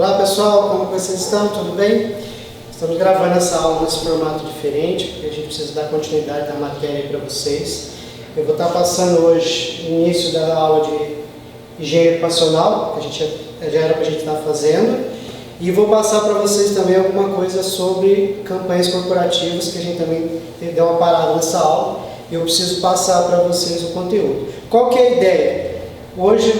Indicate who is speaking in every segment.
Speaker 1: Olá pessoal, como vocês estão? Tudo bem? Estamos gravando essa aula nesse formato diferente, porque a gente precisa dar continuidade na matéria para vocês. Eu vou estar passando hoje o início da aula de higiene ocupacional, que já era para a gente estar fazendo, e vou passar para vocês também alguma coisa sobre campanhas corporativas, que a gente também deu uma parada nessa aula, e eu preciso passar para vocês o conteúdo. Qual que é a ideia? Hoje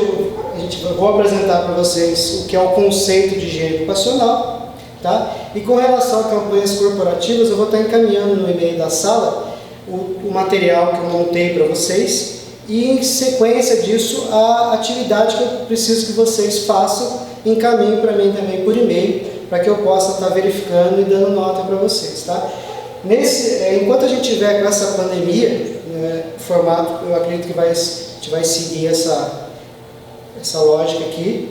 Speaker 1: vou apresentar para vocês o que é o conceito de higiene ocupacional, tá? E com relação a campanhas corporativas, eu vou estar encaminhando no e-mail da sala o material que eu montei para vocês e, em sequência disso, a atividade que eu preciso que vocês façam, encaminhem para mim também por e-mail, para que eu possa estar verificando e dando nota para vocês, tá? Enquanto a gente tiver com essa pandemia, formato, eu acredito que a gente vai seguir essa lógica aqui,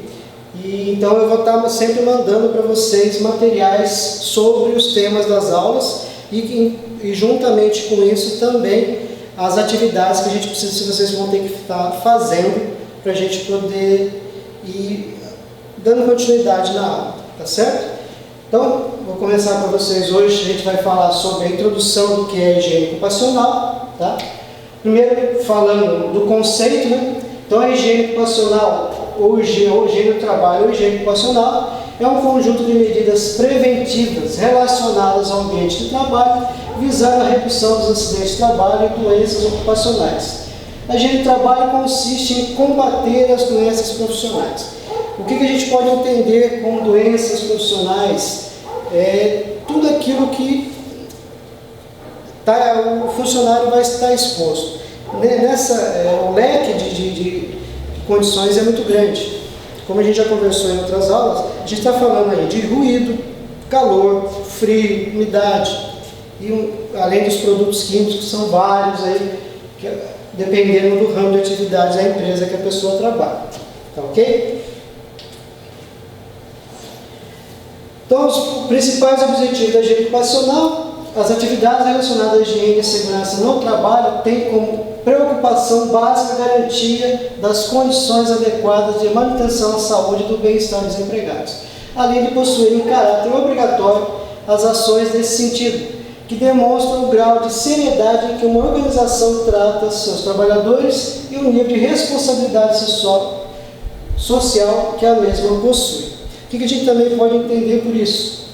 Speaker 1: e então eu vou estar sempre mandando para vocês materiais sobre os temas das aulas e juntamente com isso também as atividades que a gente precisa, se vocês vão ter que estar fazendo para a gente poder ir dando continuidade na aula, tá certo? Então, vou começar para vocês hoje, a gente vai falar sobre a introdução do que é higiene ocupacional, tá? Primeiro falando do conceito, né? Então, a higiene ocupacional, ou higiene do trabalho, ou higiene ocupacional, é um conjunto de medidas preventivas relacionadas ao ambiente de trabalho, visando a redução dos acidentes de trabalho e doenças ocupacionais. A higiene do trabalho consiste em combater as doenças profissionais. O que a gente pode entender com doenças profissionais? Tudo aquilo que o funcionário vai estar exposto. O leque de condições é muito grande. Como a gente já conversou em outras aulas, a gente está falando aí de ruído, calor, frio, umidade, e além dos produtos químicos, que são vários aí, dependendo do ramo de atividades da empresa que a pessoa trabalha. Tá ok? Então, os principais objetivos da higiene ocupacional: as atividades relacionadas à higiene e segurança no trabalho têm como preocupação básica a garantia das condições adequadas de manutenção da saúde e do bem-estar dos empregados, além de possuírem caráter obrigatório as ações nesse sentido, que demonstram o grau de seriedade em que uma organização trata seus trabalhadores e o nível de responsabilidade social que a mesma possui. O que a gente também pode entender por isso?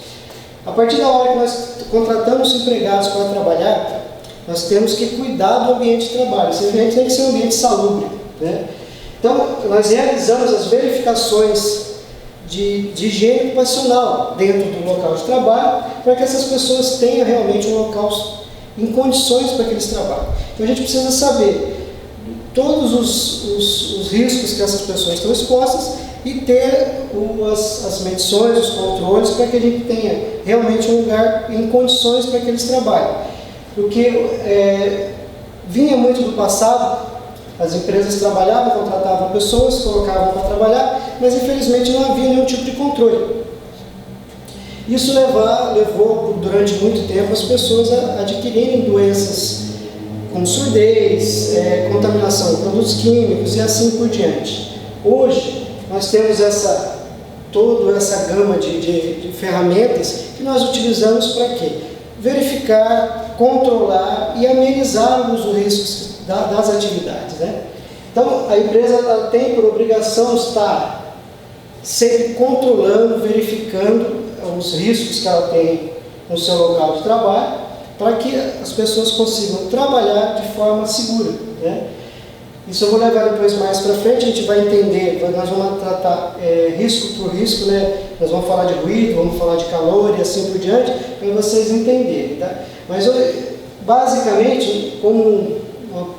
Speaker 1: A partir da hora que nós contratamos empregados para trabalhar, nós temos que cuidar do ambiente de trabalho. Esse ambiente tem que ser um ambiente salubre, né? Então, nós realizamos as verificações de higiene ocupacional dentro do local de trabalho, para que essas pessoas tenham realmente um local em condições para que eles trabalhem. Então, a gente precisa saber todos os riscos que essas pessoas estão expostas e ter as medições, os controles, para que a gente tenha realmente um lugar em condições para que eles trabalhem. Porque vinha muito do passado, as empresas trabalhavam, contratavam pessoas, colocavam para trabalhar, mas infelizmente não havia nenhum tipo de controle. Isso levou durante muito tempo as pessoas a adquirirem doenças como surdez, contaminação de produtos químicos e assim por diante. Hoje, nós temos toda essa gama de ferramentas que nós utilizamos para quê? Verificar, controlar e amenizar os riscos das atividades, né? Então, a empresa ela tem por obrigação estar sempre controlando, verificando os riscos que ela tem no seu local de trabalho, para que as pessoas consigam trabalhar de forma segura, né? Isso eu vou levar depois mais para frente, a gente vai entender, nós vamos tratar risco por risco, né? Nós vamos falar de ruído, vamos falar de calor e assim por diante, para vocês entenderem, tá? Mas basicamente, como um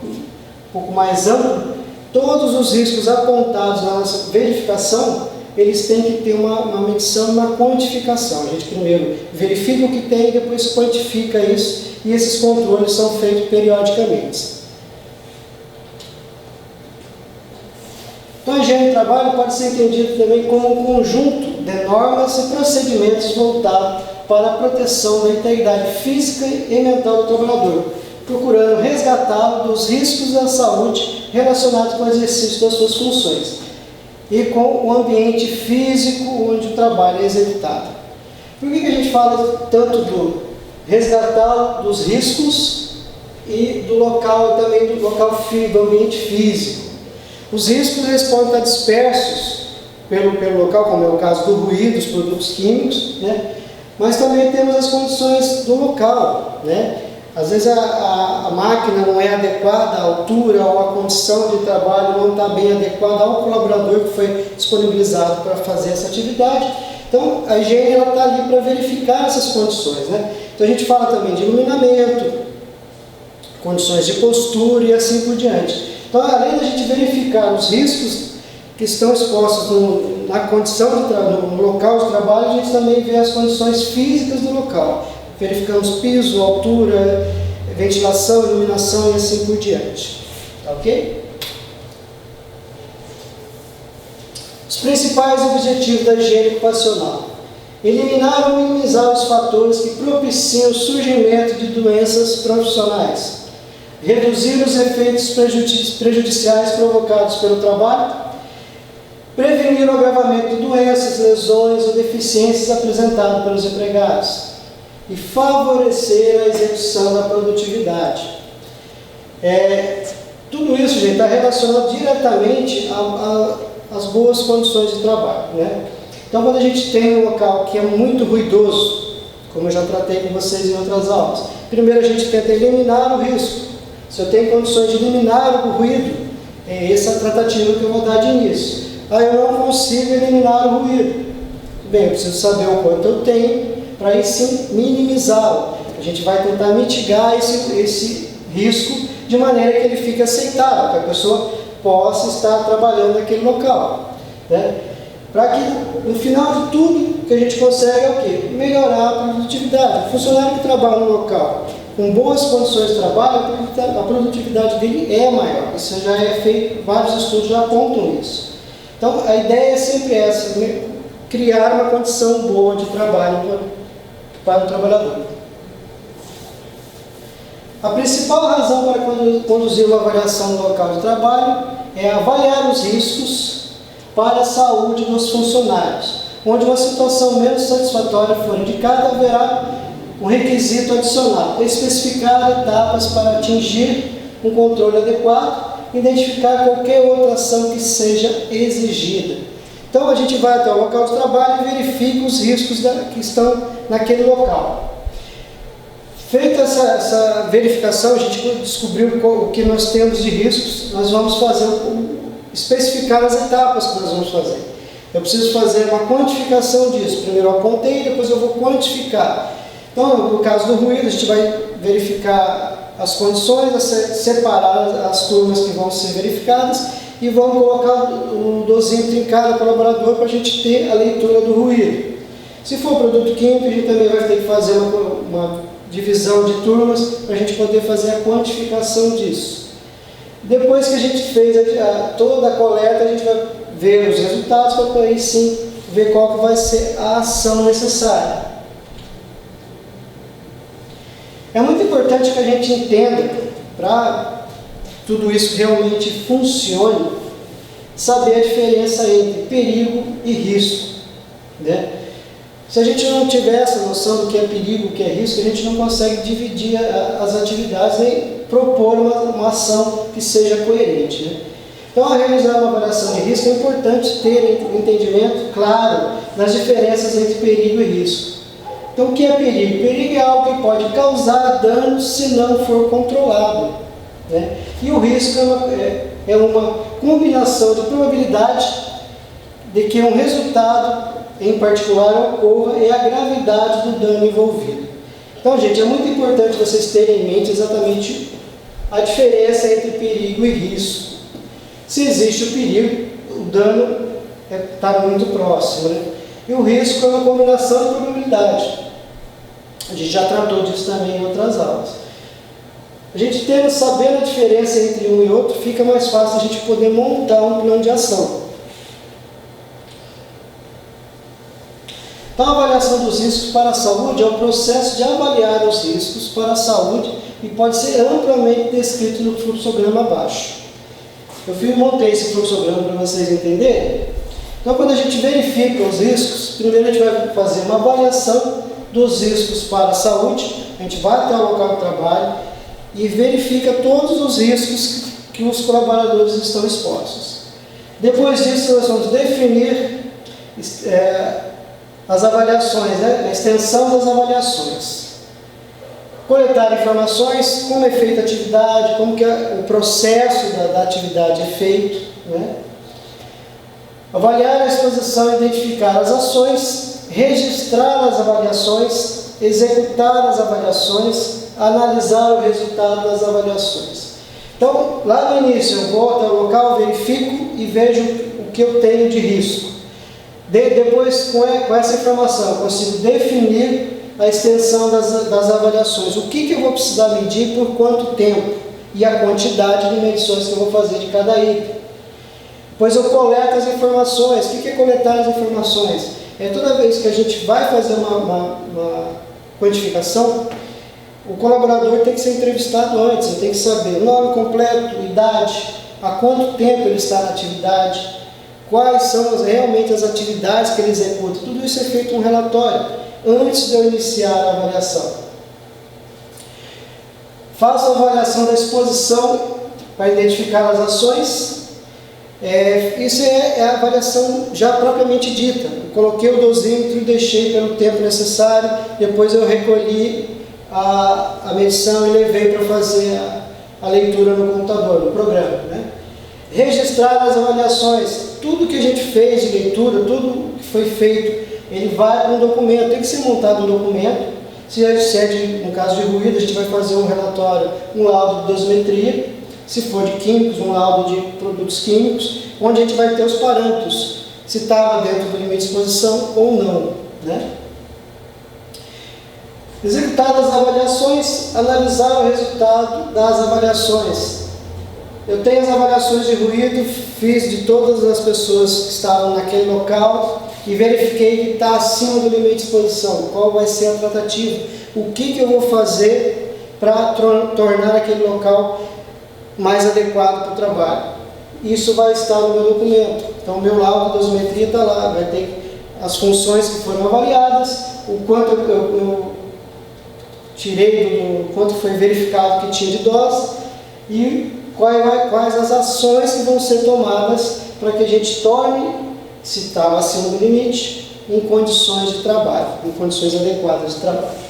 Speaker 1: pouco mais amplo, todos os riscos apontados na nossa verificação, eles têm que ter uma medição, uma quantificação. A gente primeiro verifica o que tem e depois quantifica isso, e esses controles são feitos periodicamente. Então, a higiene do trabalho pode ser entendido também como um conjunto de normas e procedimentos voltados para a proteção da integridade física e mental do trabalhador, procurando resgatá-lo dos riscos da saúde relacionados com o exercício das suas funções. e com o ambiente físico onde o trabalho é executado. Por que a gente fala tanto do resgatar dos riscos e do local, e também do local do ambiente físico? Os riscos eles podem estar dispersos pelo local, como é o caso do ruído, dos produtos químicos, né? Mas também temos as condições do local, né? Às vezes a máquina não é adequada à altura ou a condição de trabalho não está bem adequada ao colaborador que foi disponibilizado para fazer essa atividade. Então a higiene está ali para verificar essas condições, né? Então a gente fala também de iluminamento, condições de postura e assim por diante. Então, além da gente verificar os riscos que estão expostos na condição no local de trabalho, a gente também vê as condições físicas do local. Verificamos piso, altura, ventilação, iluminação e assim por diante. Tá ok? Os principais objetivos da higiene ocupacional: eliminar ou minimizar os fatores que propiciam o surgimento de doenças profissionais, reduzir os efeitos prejudiciais provocados pelo trabalho, prevenir o agravamento de doenças, lesões ou deficiências apresentadas pelos empregados e favorecer a execução da produtividade. Tudo isso, gente, está relacionado diretamente às boas condições de trabalho, né? Então, quando a gente tem um local que é muito ruidoso, como eu já tratei com vocês em outras aulas, primeiro a gente tenta eliminar o risco. Se eu tenho condições de eliminar o ruído, essa é a tratativa que eu vou dar de início. Eu não consigo eliminar o ruído. Bem, eu preciso saber o quanto eu tenho para aí sim minimizá-lo. A gente vai tentar mitigar esse risco de maneira que ele fique aceitável, que a pessoa possa estar trabalhando naquele local, né? Para que no final de tudo que a gente consegue é o quê? Melhorar a produtividade. O funcionário que trabalha no local com boas condições de trabalho, a produtividade dele é maior. Isso já é feito, vários estudos já apontam isso. Então, a ideia é sempre essa, né? Criar uma condição boa de trabalho para o trabalhador. A principal razão para conduzir uma avaliação do local de trabalho é avaliar os riscos para a saúde dos funcionários. Onde uma situação menos satisfatória for indicada, haverá um requisito adicional: especificar etapas para atingir um controle adequado, identificar qualquer outra ação que seja exigida. Então a gente vai até o local de trabalho e verifica os riscos que estão naquele local. Feita essa verificação, a gente descobriu o que nós temos de riscos, nós vamos especificar as etapas que nós vamos fazer. Eu preciso fazer uma quantificação disso. Primeiro eu apontei, depois eu vou quantificar. Então, no caso do ruído, a gente vai verificar as condições, separar as turmas que vão ser verificadas e vamos colocar o dosímetro em cada colaborador para a gente ter a leitura do ruído. Se for produto químico, a gente também vai ter que fazer uma divisão de turmas para a gente poder fazer a quantificação disso. Depois que a gente fez toda a coleta, a gente vai ver os resultados para aí sim ver qual que vai ser a ação necessária. É muito importante que a gente entenda, para tudo isso realmente funcione, saber a diferença entre perigo e risco, né? Se a gente não tiver essa noção do que é perigo, o que é risco, a gente não consegue dividir as atividades nem propor uma ação que seja coerente, né? Então, ao realizar uma avaliação de risco, é importante ter um entendimento claro das diferenças entre perigo e risco. Então, o que é perigo? Perigo é algo que pode causar dano se não for controlado, né? E o risco é uma combinação de probabilidade de que um resultado em particular ocorra e a gravidade do dano envolvido. Então, gente, é muito importante vocês terem em mente exatamente a diferença entre perigo e risco. Se existe o perigo, o dano está muito próximo, né? E o risco é uma combinação de probabilidade. A gente já tratou disso também em outras aulas. A gente sabendo a diferença entre um e outro, fica mais fácil a gente poder montar um plano de ação. Então, a avaliação dos riscos para a saúde é o processo de avaliar os riscos para a saúde e pode ser amplamente descrito no fluxograma abaixo. Eu montei esse fluxograma para vocês entenderem. Então, quando a gente verifica os riscos, primeiro a gente vai fazer uma avaliação dos riscos para a saúde, a gente vai até o local de trabalho e verifica todos os riscos que os colaboradores estão expostos. Depois disso, nós vamos definir as avaliações, né? A extensão das avaliações. Coletar informações, como é feita a atividade, como que o processo da atividade é feito, né? Avaliar a exposição, identificar as ações, registrar as avaliações, executar as avaliações, analisar o resultado das avaliações. Então, lá no início, eu vou até o local, verifico e vejo o que eu tenho de risco. Depois, com essa informação, eu consigo definir a extensão das avaliações. O que eu vou precisar medir, por quanto tempo e a quantidade de medições que eu vou fazer de cada item. Depois eu coleto as informações. O que é coletar as informações? É toda vez que a gente vai fazer uma quantificação, o colaborador tem que ser entrevistado antes, ele tem que saber o nome completo, idade, há quanto tempo ele está na atividade, quais são realmente as atividades que ele executa. Tudo isso é feito em um relatório, antes de eu iniciar a avaliação. Faço a avaliação da exposição para identificar as ações. Isso é a avaliação já propriamente dita. Eu coloquei o dosímetro e deixei pelo tempo necessário, depois eu recolhi a medição e levei para fazer a leitura no computador, no programa, né? Registrar as avaliações, tudo que a gente fez de leitura, tudo que foi feito, ele vai para um documento, tem que ser montado um documento. Se é no caso de ruído, a gente vai fazer um relatório, um laudo de dosimetria. Se for de químicos, um laudo de produtos químicos, onde a gente vai ter os parâmetros, se estava dentro do limite de exposição ou não, né? Executadas as avaliações, analisar o resultado das avaliações. Eu tenho as avaliações de ruído, fiz de todas as pessoas que estavam naquele local e verifiquei que está acima do limite de exposição. Qual vai ser a tratativa? O que eu vou fazer para tornar aquele local mais adequado para o trabalho? Isso vai estar no meu documento. Então, o meu laudo de dosimetria está lá, vai ter as funções que foram avaliadas, o quanto eu tirei, quanto foi verificado que tinha de dose e quais as ações que vão ser tomadas para que a gente torne, se estava acima do limite, em condições de trabalho, em condições adequadas de trabalho.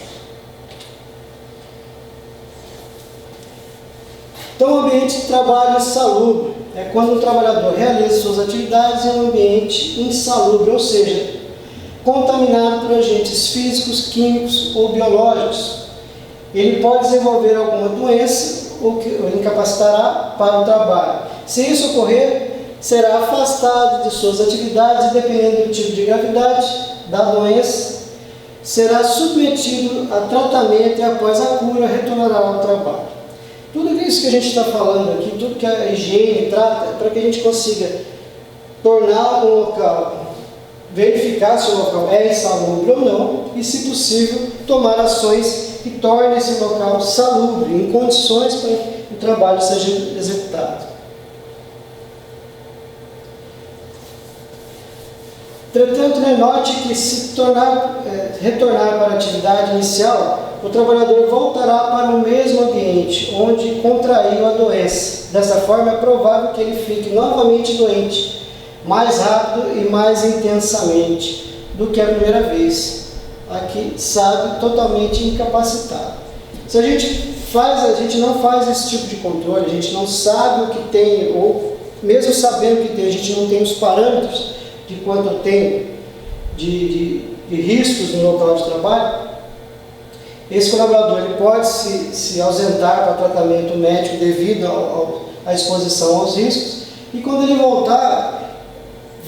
Speaker 1: Então, o ambiente de trabalho insalubre é quando o trabalhador realiza suas atividades em um ambiente insalubre, ou seja, contaminado por agentes físicos, químicos ou biológicos. Ele pode desenvolver alguma doença ou que o incapacitará para o trabalho. Se isso ocorrer, será afastado de suas atividades, dependendo do tipo de gravidade da doença, será submetido a tratamento e após a cura retornará ao trabalho. Tudo isso que a gente está falando aqui, tudo que a higiene trata, é para que a gente consiga tornar um local, verificar se o local é insalubre ou não, e, se possível, tomar ações que tornem esse local salubre, em condições para que o trabalho seja executado. Entretanto, note que, se retornar para a atividade inicial, o trabalhador voltará para o mesmo ambiente onde contraiu a doença. Dessa forma, é provável que ele fique novamente doente, mais rápido e mais intensamente do que a primeira vez. Aqui, sabe, totalmente incapacitado. Se a gente não faz esse tipo de controle, a gente não sabe o que tem, ou mesmo sabendo o que tem, a gente não tem os parâmetros de quanto eu tenho de riscos no local de trabalho, esse colaborador ele pode se ausentar para tratamento médico devido à exposição aos riscos, e quando ele voltar,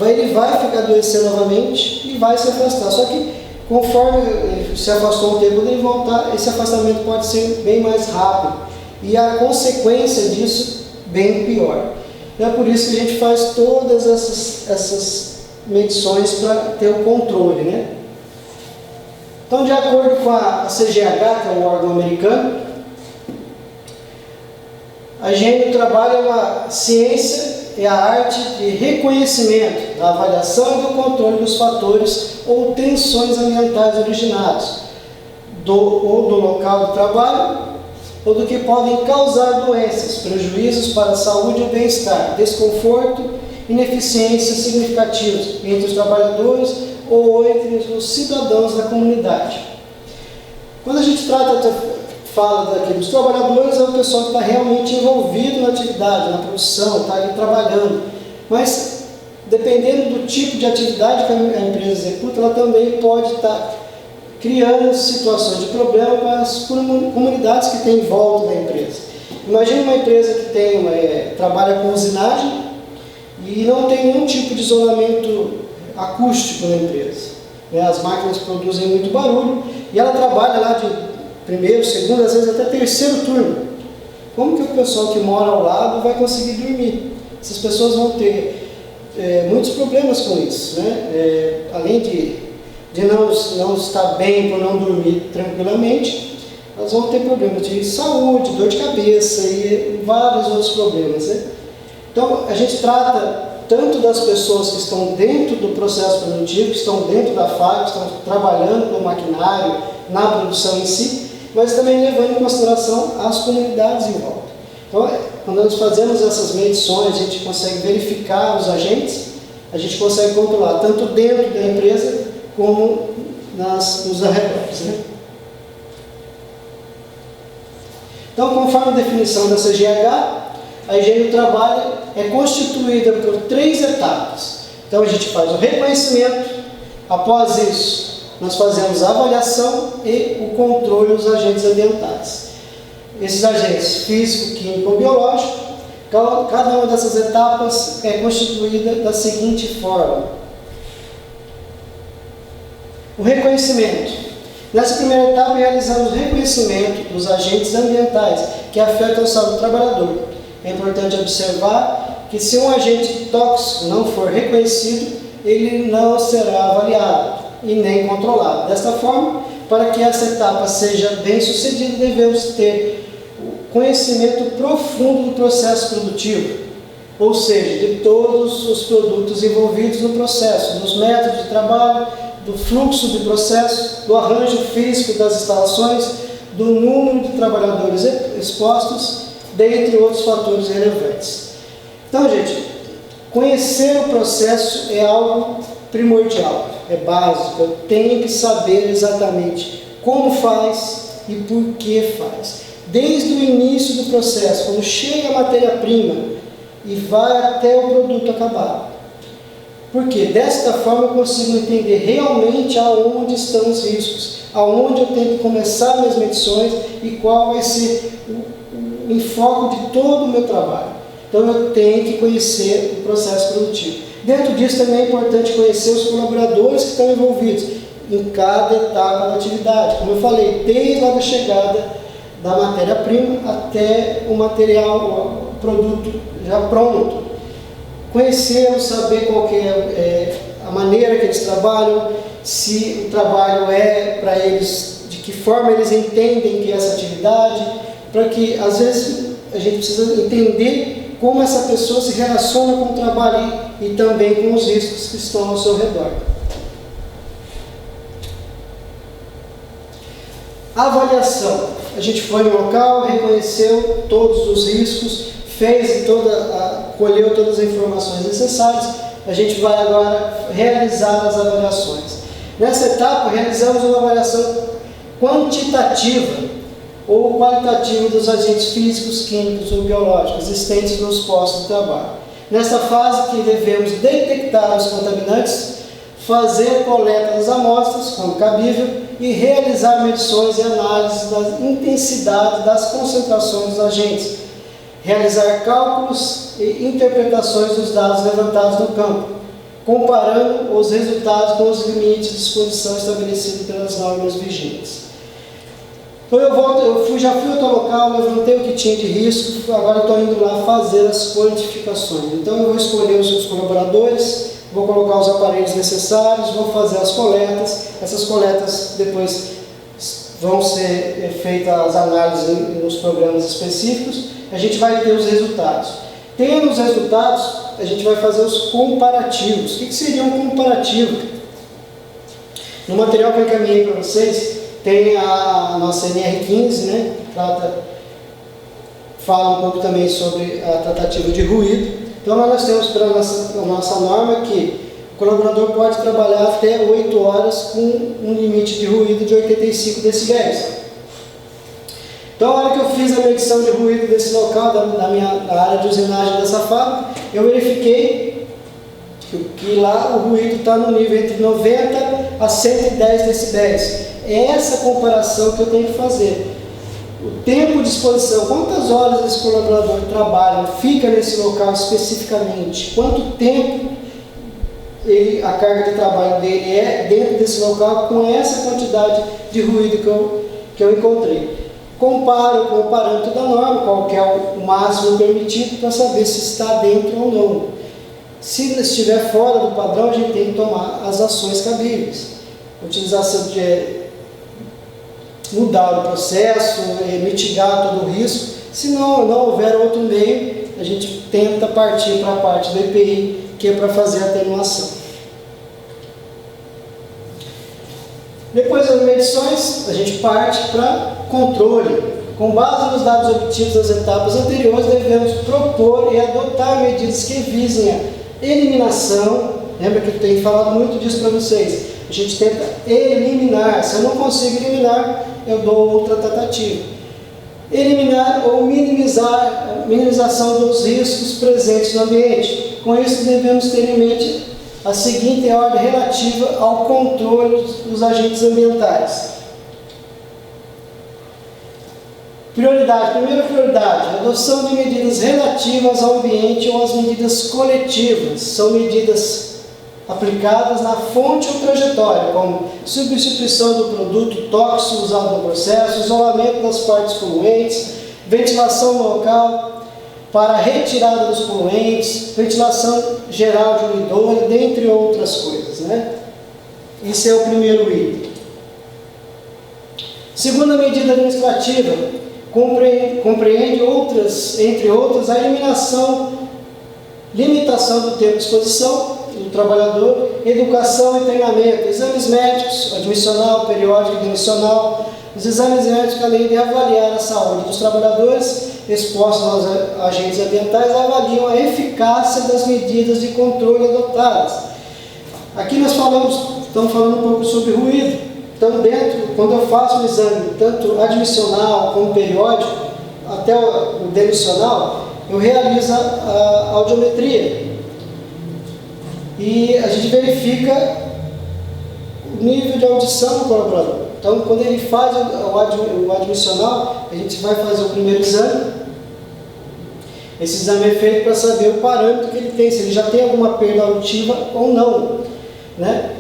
Speaker 1: ele vai ficar adoecendo novamente e vai se afastar. Só que conforme ele se afastou um tempo, quando ele voltar, esse afastamento pode ser bem mais rápido e a consequência disso bem pior. É por isso que a gente faz todas essas medições para ter o controle, né? Então, de acordo com a CGH, que é um órgão americano, a higiene do trabalho é uma ciência é a arte de reconhecimento, da avaliação e do controle dos fatores ou tensões ambientais originados ou do local de trabalho ou do que podem causar doenças, prejuízos para a saúde e o bem-estar, desconforto, ineficiências significativas entre os trabalhadores ou entre os cidadãos da comunidade. Quando a gente fala daqui dos trabalhadores, é o pessoal que está realmente envolvido na atividade, na produção, está ali trabalhando. Mas, dependendo do tipo de atividade que a empresa executa, ela também pode estar criando situações de problema para as comunidades que tem em volta da empresa. Imagine uma empresa que trabalha com usinagem e não tem nenhum tipo de isolamento acústico na empresa. As máquinas produzem muito barulho e ela trabalha lá de primeiro, segundo, às vezes até terceiro turno. Como que o pessoal que mora ao lado vai conseguir dormir? Essas pessoas vão ter muitos problemas com isso, né? Além de não estar bem por não dormir tranquilamente, elas vão ter problemas de saúde, dor de cabeça e vários outros problemas, né? Então, a gente trata tanto das pessoas que estão dentro do processo produtivo, que estão dentro da fábrica, que estão trabalhando no maquinário, na produção em si, mas também levando em consideração as comunidades em volta. Então, quando nós fazemos essas medições, a gente consegue verificar os agentes, a gente consegue controlar tanto dentro da empresa como nos arredores, né? Então, conforme a definição da CGH, a higiene do trabalho é constituída por 3 etapas. Então, a gente faz o reconhecimento, após isso, nós fazemos a avaliação e o controle dos agentes ambientais. Esses agentes físico, químico ou biológico, cada uma dessas etapas é constituída da seguinte forma. O reconhecimento. Nessa primeira etapa, realizamos o reconhecimento dos agentes ambientais que afetam a saúde do trabalhador. É importante observar que se um agente tóxico não for reconhecido, ele não será avaliado e nem controlado. Desta forma, para que essa etapa seja bem sucedida, devemos ter o conhecimento profundo do processo produtivo, ou seja, de todos os produtos envolvidos no processo, dos métodos de trabalho, do fluxo de processo, do arranjo físico das instalações, do número de trabalhadores expostos, dentre outros fatores relevantes. Então, gente, conhecer o processo é algo primordial, é básico. Eu tenho que saber exatamente como faz e por que faz. Desde o início do processo, quando chega a matéria-prima e vai até o produto acabado. Porque desta forma eu consigo entender realmente aonde estão os riscos, aonde eu tenho que começar minhas medições e qual vai ser o enfoque de todo o meu trabalho. Então eu tenho que conhecer o processo produtivo. Dentro disso também é importante conhecer os colaboradores que estão envolvidos em cada etapa da atividade. Como eu falei, desde a chegada da matéria-prima até o material, o produto já pronto. Conhecê-los, saber qual que é a maneira que eles trabalham, se o trabalho é para eles, de que forma eles entendem que é essa atividade, para que às vezes a gente precisa entender como essa pessoa se relaciona com o trabalho e também com os riscos que estão ao seu redor. Avaliação. A gente foi no local, reconheceu todos os riscos, colheu todas as informações necessárias. A gente vai agora realizar as avaliações. Nessa etapa, realizamos uma avaliação quantitativa ou qualitativa dos agentes físicos, químicos ou biológicos existentes nos postos de trabalho. Nessa fase que devemos detectar os contaminantes, fazer a coleta das amostras, quando cabível, e realizar medições e análises da intensidade das concentrações dos agentes, realizar cálculos e interpretações dos dados levantados no campo, comparando os resultados com os limites de exposição estabelecidos pelas normas vigentes. Então já fui ao local, levantei o que tinha de risco, agora estou indo lá fazer as quantificações. Então eu vou escolher os colaboradores, vou colocar os aparelhos necessários, vou fazer as coletas. Essas coletas depois vão ser feitas as análises nos programas específicos, a gente vai ter os resultados. Tendo os resultados, a gente vai fazer os comparativos. O que seria um comparativo? No material que eu encaminhei para vocês, tem a nossa NR15, né? Fala um pouco também sobre a tratativa de ruído. Então, nós temos para a nossa norma que o colaborador pode trabalhar até 8 horas com um limite de ruído de 85 decibéis. Então, a hora que eu fiz a medição de ruído desse local, da área de usinagem dessa fábrica, eu verifiquei que lá o ruído está no nível entre 90 a 110 decibéis. É essa comparação que eu tenho que fazer. O tempo de exposição, quantas horas esse colaborador trabalha, fica nesse local especificamente, quanto tempo a carga de trabalho dele é dentro desse local com essa quantidade de ruído que eu encontrei. Comparo com o parâmetro da norma, qual que é o máximo permitido, para saber se está dentro ou não. Se estiver fora do padrão, a gente tem que tomar as ações cabíveis. Utilização de mudar o processo, mitigar todo o risco. Se não houver outro meio, a gente tenta partir para a parte do EPI, que é para fazer a atenuação. Depois das medições, a gente parte para controle. Com base nos dados obtidos das etapas anteriores, devemos propor e adotar medidas que visem a eliminação. Lembra que eu tenho falado muito disso para vocês? A gente tenta eliminar. Se eu não consigo eliminar, eu dou outra tratativa. Eliminar ou minimização dos riscos presentes no ambiente. Com isso, devemos ter em mente a seguinte ordem relativa ao controle dos agentes ambientais. Primeira prioridade, adoção de medidas relativas ao ambiente ou as medidas coletivas. São medidas aplicadas na fonte ou trajetória, como substituição do produto tóxico usado no processo, isolamento das partes poluentes, ventilação no local para retirada dos poluentes, ventilação geral de ruidor, dentre outras coisas, né? Isso é o primeiro item. Segunda medida administrativa, compreende entre outras, a limitação do tempo de exposição do trabalhador, educação e treinamento, exames médicos, admissional, periódico e demissional. Os exames médicos, além de avaliar a saúde dos trabalhadores expostos aos agentes ambientais, avaliam a eficácia das medidas de controle adotadas. Aqui nós estamos falando um pouco sobre ruído. Então, quando eu faço um exame, tanto admissional como periódico, até o demissional, eu realizo a audiometria. E a gente verifica o nível de audição do colaborador. Então, quando ele faz o admissional, a gente vai fazer o primeiro exame. Esse exame é feito para saber o parâmetro que ele tem, se ele já tem alguma perda auditiva ou não, né?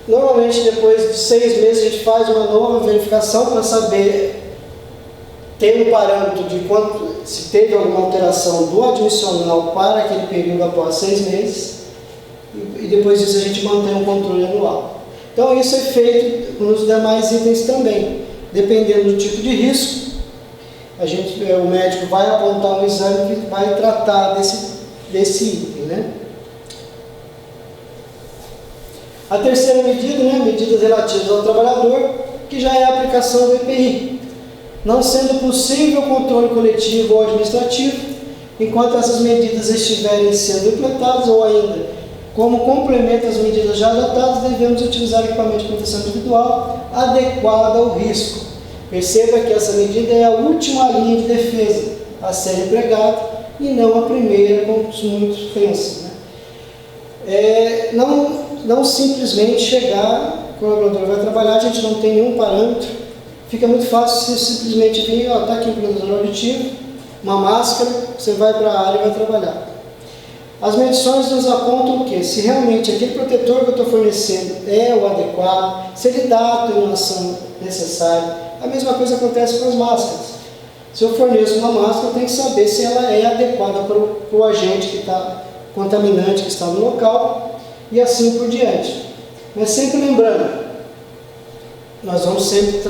Speaker 1: Normalmente, depois de 6 meses, a gente faz uma nova verificação para saber, ter um parâmetro de se teve alguma alteração do admissional para aquele período após 6 meses, e depois disso a gente mantém um controle anual. Então, isso é feito nos demais itens também. Dependendo do tipo de risco, o médico vai apontar um exame que vai tratar desse item, né? A terceira medida, medidas relativas ao trabalhador, que já é a aplicação do EPI. Não sendo possível o controle coletivo ou administrativo, enquanto essas medidas estiverem sendo implementadas, ou ainda, como complemento às medidas já adotadas, devemos utilizar equipamento de proteção individual adequado ao risco. Perceba que essa medida é a última linha de defesa a ser empregada e não a primeira, como muitos pensam, né? Não simplesmente chegar, o colaborador vai trabalhar, a gente não tem nenhum parâmetro, fica muito fácil você simplesmente vir, está aqui um protetor auditivo, uma máscara, você vai para a área e vai trabalhar. As medições nos apontam que, se realmente aquele protetor que eu estou fornecendo é o adequado, se ele dá a atenuação necessária. A mesma coisa acontece com as máscaras. Se eu forneço uma máscara, eu tenho que saber se ela é adequada para o agente que está contaminante que está no local, e assim por diante. Mas sempre lembrando, nós vamos sempre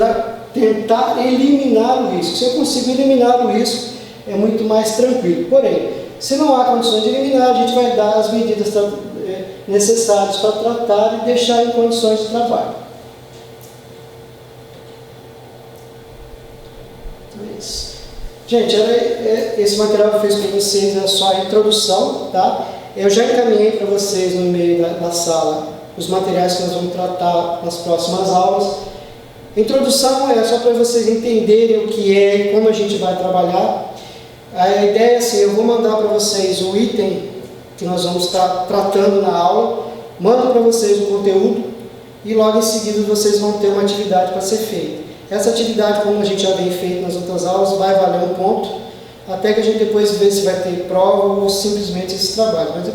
Speaker 1: tentar eliminar o risco. Se eu consigo eliminar o risco, é muito mais tranquilo. Porém, Se não há condições de eliminar, a gente vai dar as medidas necessárias para tratar e deixar em condições de trabalho. Gente, esse material que eu fiz para vocês é só a introdução, tá? Eu já encaminhei para vocês no e-mail da sala os materiais que nós vamos tratar nas próximas aulas. A introdução é só para vocês entenderem o que é e como a gente vai trabalhar. A ideia é assim, eu vou mandar para vocês o item que nós vamos estar tratando na aula, mando para vocês o conteúdo e logo em seguida vocês vão ter uma atividade para ser feita. Essa atividade, como a gente já vem feito nas outras aulas, vai valer um ponto, até que a gente depois vê se vai ter prova ou simplesmente esse trabalho. Mas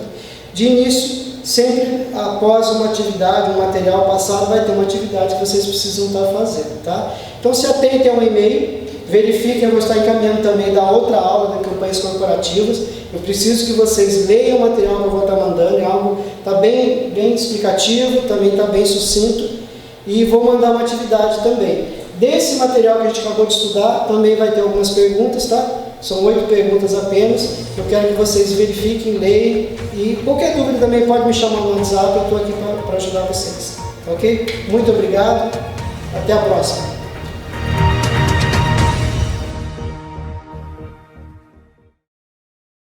Speaker 1: de início, sempre após uma atividade, um material passado, vai ter uma atividade que vocês precisam estar fazendo, tá? Então se atentem ao e-mail, verifiquem, eu vou estar encaminhando também da outra aula de campanhas corporativas. Eu preciso que vocês leiam o material que eu vou estar mandando, é algo que está bem explicativo, também está bem sucinto, e vou mandar uma atividade também. Desse material que a gente acabou de estudar, também vai ter algumas perguntas, tá? São 8 perguntas apenas. Eu quero que vocês verifiquem, leiam, e qualquer dúvida também pode me chamar no WhatsApp, eu estou aqui para ajudar vocês. Ok? Muito obrigado, até a próxima.